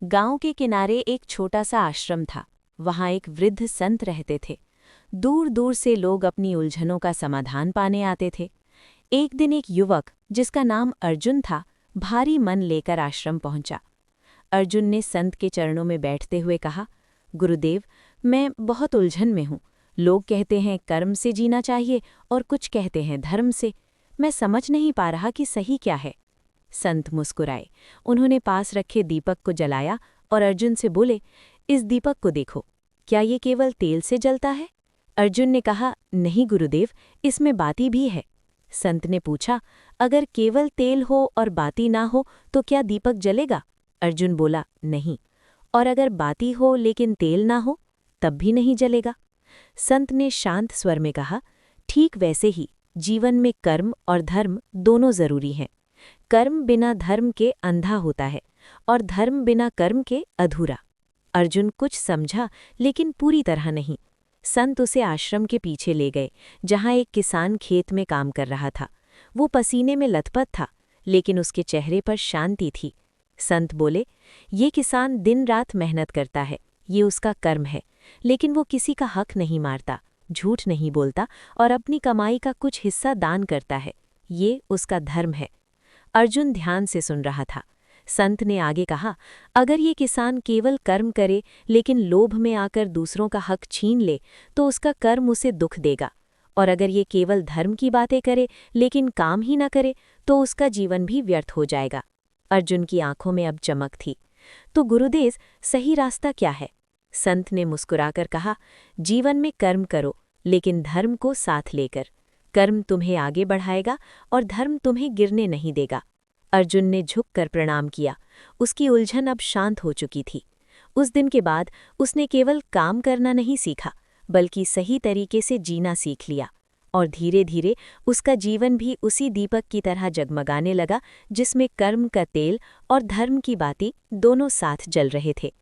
गांव के किनारे एक छोटा सा आश्रम था। वहां एक वृद्ध संत रहते थे। दूर दूर से लोग अपनी उलझनों का समाधान पाने आते थे। एक दिन एक युवक, जिसका नाम अर्जुन था, भारी मन लेकर आश्रम पहुंचा। अर्जुन ने संत के चरणों में बैठते हुए कहा, गुरुदेव, मैं बहुत उलझन में हूं। लोग कहते हैं कर्म से जीना चाहिए और कुछ कहते हैं धर्म से। मैं समझ नहीं पा रहा कि सही क्या है। संत मुस्कुराए। उन्होंने पास रखे दीपक को जलाया और अर्जुन से बोले, इस दीपक को देखो, क्या ये केवल तेल से जलता है? अर्जुन ने कहा, नहीं गुरुदेव, इसमें बाती भी है। संत ने पूछा, अगर केवल तेल हो और बाती ना हो तो क्या दीपक जलेगा? अर्जुन बोला, नहीं। और अगर बाती हो लेकिन तेल ना हो, तब भी नहीं जलेगा। संत ने शांत स्वर में कहा, ठीक वैसे ही जीवन में कर्म और धर्म दोनों जरूरी हैं। कर्म बिना धर्म के अंधा होता है और धर्म बिना कर्म के अधूरा। अर्जुन कुछ समझा, लेकिन पूरी तरह नहीं। संत उसे आश्रम के पीछे ले गए, जहां एक किसान खेत में काम कर रहा था। वो पसीने में लथपथ था, लेकिन उसके चेहरे पर शांति थी। संत बोले, ये किसान दिन रात मेहनत करता है, ये उसका कर्म है। लेकिन वो किसी का हक नहीं मारता, झूठ नहीं बोलता और अपनी कमाई का कुछ हिस्सा दान करता है, ये उसका धर्म है। अर्जुन ध्यान से सुन रहा था। संत ने आगे कहा, अगर ये किसान केवल कर्म करे लेकिन लोभ में आकर दूसरों का हक छीन ले, तो उसका कर्म उसे दुख देगा। और अगर ये केवल धर्म की बातें करे लेकिन काम ही न करे, तो उसका जीवन भी व्यर्थ हो जाएगा। अर्जुन की आंखों में अब चमक थी। तो गुरुदेव, सही रास्ता क्या है? संत ने मुस्कुराकर कहा, जीवन में कर्म करो, लेकिन धर्म को साथ लेकर। कर्म तुम्हें आगे बढ़ाएगा और धर्म तुम्हें गिरने नहीं देगा। अर्जुन ने झुककर प्रणाम किया। उसकी उलझन अब शांत हो चुकी थी। उस दिन के बाद उसने केवल काम करना नहीं सीखा, बल्कि सही तरीके से जीना सीख लिया। और धीरे धीरे उसका जीवन भी उसी दीपक की तरह जगमगाने लगा, जिसमें कर्म का तेल और धर्म की बाती दोनों साथ जल रहे थे।